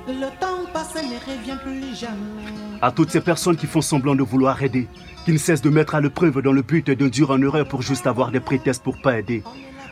Le temps passé ne revient plus jamais. À toutes ces personnes qui font semblant de vouloir aider, qui ne cessent de mettre à l'épreuve dans le but d'induire en erreur pour juste avoir des prétextes pour pas aider.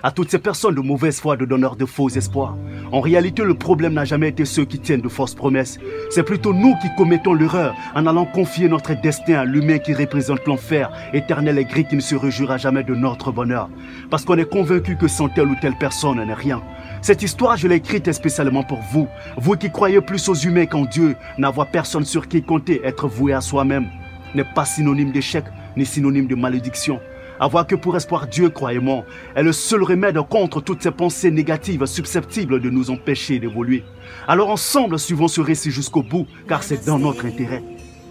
À toutes ces personnes de mauvaise foi, de donneurs de faux espoirs. En réalité, le problème n'a jamais été ceux qui tiennent de fausses promesses. C'est plutôt nous qui commettons l'erreur en allant confier notre destin à l'humain qui représente l'enfer, éternel et gris qui ne se réjouira jamais de notre bonheur. Parce qu'on est convaincu que sans telle ou telle personne, on n'est rien. Cette histoire, je l'ai écrite spécialement pour vous. Vous qui croyez plus aux humains qu'en Dieu, n'avoir personne sur qui compter, être voué à soi-même, n'est pas synonyme d'échec, ni synonyme de malédiction. Avoir que pour espoir Dieu, croyez-moi, est le seul remède contre toutes ces pensées négatives susceptibles de nous empêcher d'évoluer. Alors ensemble, suivons ce récit jusqu'au bout, car c'est dans notre intérêt.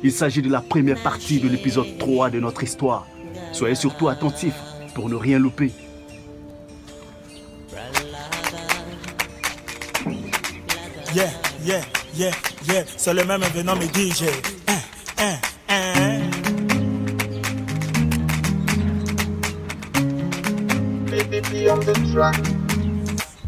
Il s'agit de la première partie de l'épisode 3 de notre histoire. Soyez surtout attentifs pour ne rien louper. Yeah, c'est le même venant me DJ.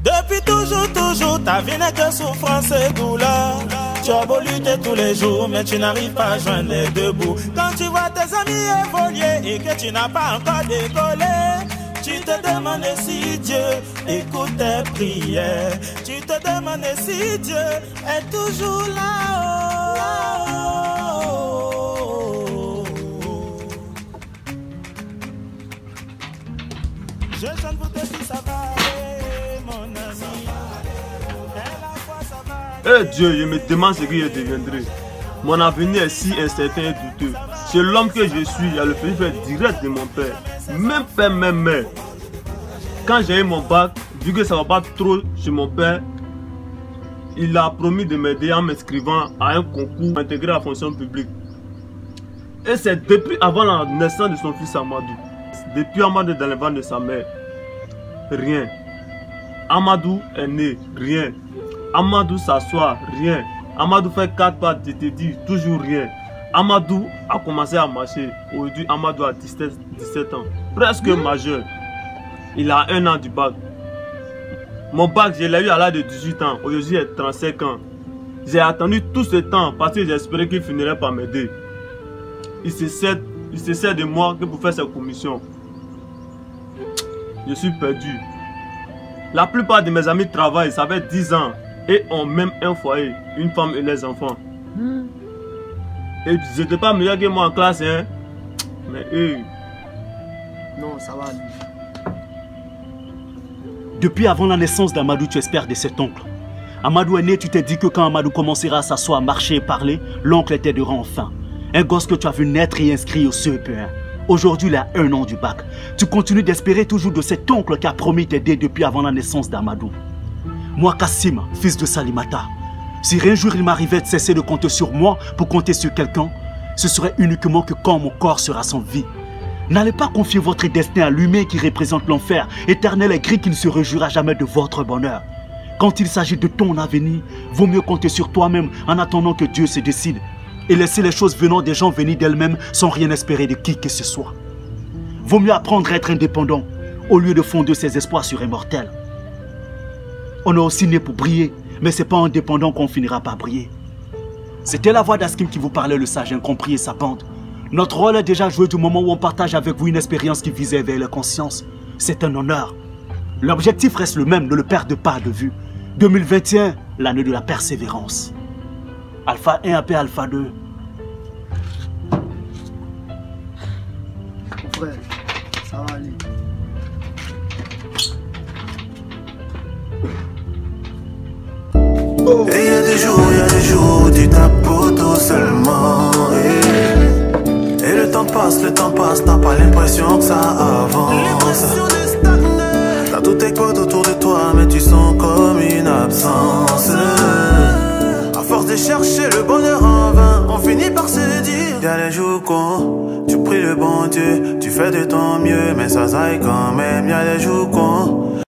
Depuis toujours, ta vie n'est que souffrance et douleur. Tu as beau lutter tous les jours, mais tu n'arrives pas à joindre les deux bouts. Quand tu vois tes amis évoluer et que tu n'as pas encore décollé, tu te demandes si Dieu écoute tes prières. Tu te demandes si Dieu est toujours là-haut. Je chante pour te dire ça va aller, mon ami. Eh Dieu, je me demande ce que je deviendrai. Mon avenir est si incertain et douteux. C'est l'homme que je suis, il y a le petit frère direct de mon père. Même père, même mère. Quand j'ai eu mon bac, vu que ça ne va pas trop chez mon père, il a promis de m'aider en m'inscrivant à un concours pour intégrer la fonction publique. Et c'est depuis avant la naissance de son fils Amadou. Depuis Amadou dans le ventre de sa mère, rien. Amadou est né, rien. Amadou s'assoit, rien. Amadou fait 4 pas, je te dis, toujours rien. Amadou a commencé à marcher. Aujourd'hui, Amadou a 17 ans, presque majeur. Il a 1 an du bac. Mon bac, je l'ai eu à l'âge de 18 ans. Aujourd'hui, il a 35 ans. J'ai attendu tout ce temps parce que j'espérais qu'il finirait par m'aider. Il se sert de moi que pour faire ses commissions. Je suis perdu. La plupart de mes amis travaillent, ça fait 10 ans. Et ont même un foyer, une femme et les enfants. Et ils n'étaient pas meilleurs que moi en classe, hein. Mais eux... Non, ça va aller. Depuis avant la naissance d'Amadou, tu espères de cet oncle. Amadou est né, tu t'es dit que quand Amadou commencera à s'asseoir, marcher et parler, l'oncle t'aidera enfin. Un gosse que tu as vu naître et inscrit au CEP1. Aujourd'hui, il a 1 an du bac. Tu continues d'espérer toujours de cet oncle qui a promis t'aider depuis avant la naissance d'Amadou. Moi, Kassim, fils de Salimata, si un jour il m'arrivait de cesser de compter sur moi pour compter sur quelqu'un, ce serait uniquement que quand mon corps sera sans vie. N'allez pas confier votre destin à l'humain qui représente l'enfer, éternel et gris qui ne se réjouira jamais de votre bonheur. Quand il s'agit de ton avenir, vaut mieux compter sur toi-même en attendant que Dieu se décide et laisser les choses venant des gens venir d'elles-mêmes sans rien espérer de qui que ce soit. Vaut mieux apprendre à être indépendant au lieu de fonder ses espoirs sur un mortel. On est aussi né pour briller, mais c'est pas en dépendant qu'on finira par briller. C'était la voix d'Askim qui vous parlait, le sage incompris et sa bande. Notre rôle est déjà joué du moment où on partage avec vous une expérience qui vise à éveiller la conscience. C'est un honneur. L'objectif reste le même, ne le perdez pas de vue. 2021, l'année de la persévérance. Alpha 1 après Alpha 2. Mon frère, ça va aller. Et y a des jours où tu tapes pour tout seulement. Et le temps passe, t'as pas l'impression que ça avance. T'as tous tes potes autour de toi, mais tu sens comme une absence. À force de chercher le bonheur en vain, on finit par se dire, y'a les jours qu'on, tu pries le bon Dieu, tu fais de ton mieux, mais ça aille quand même, y'a les jours qu'on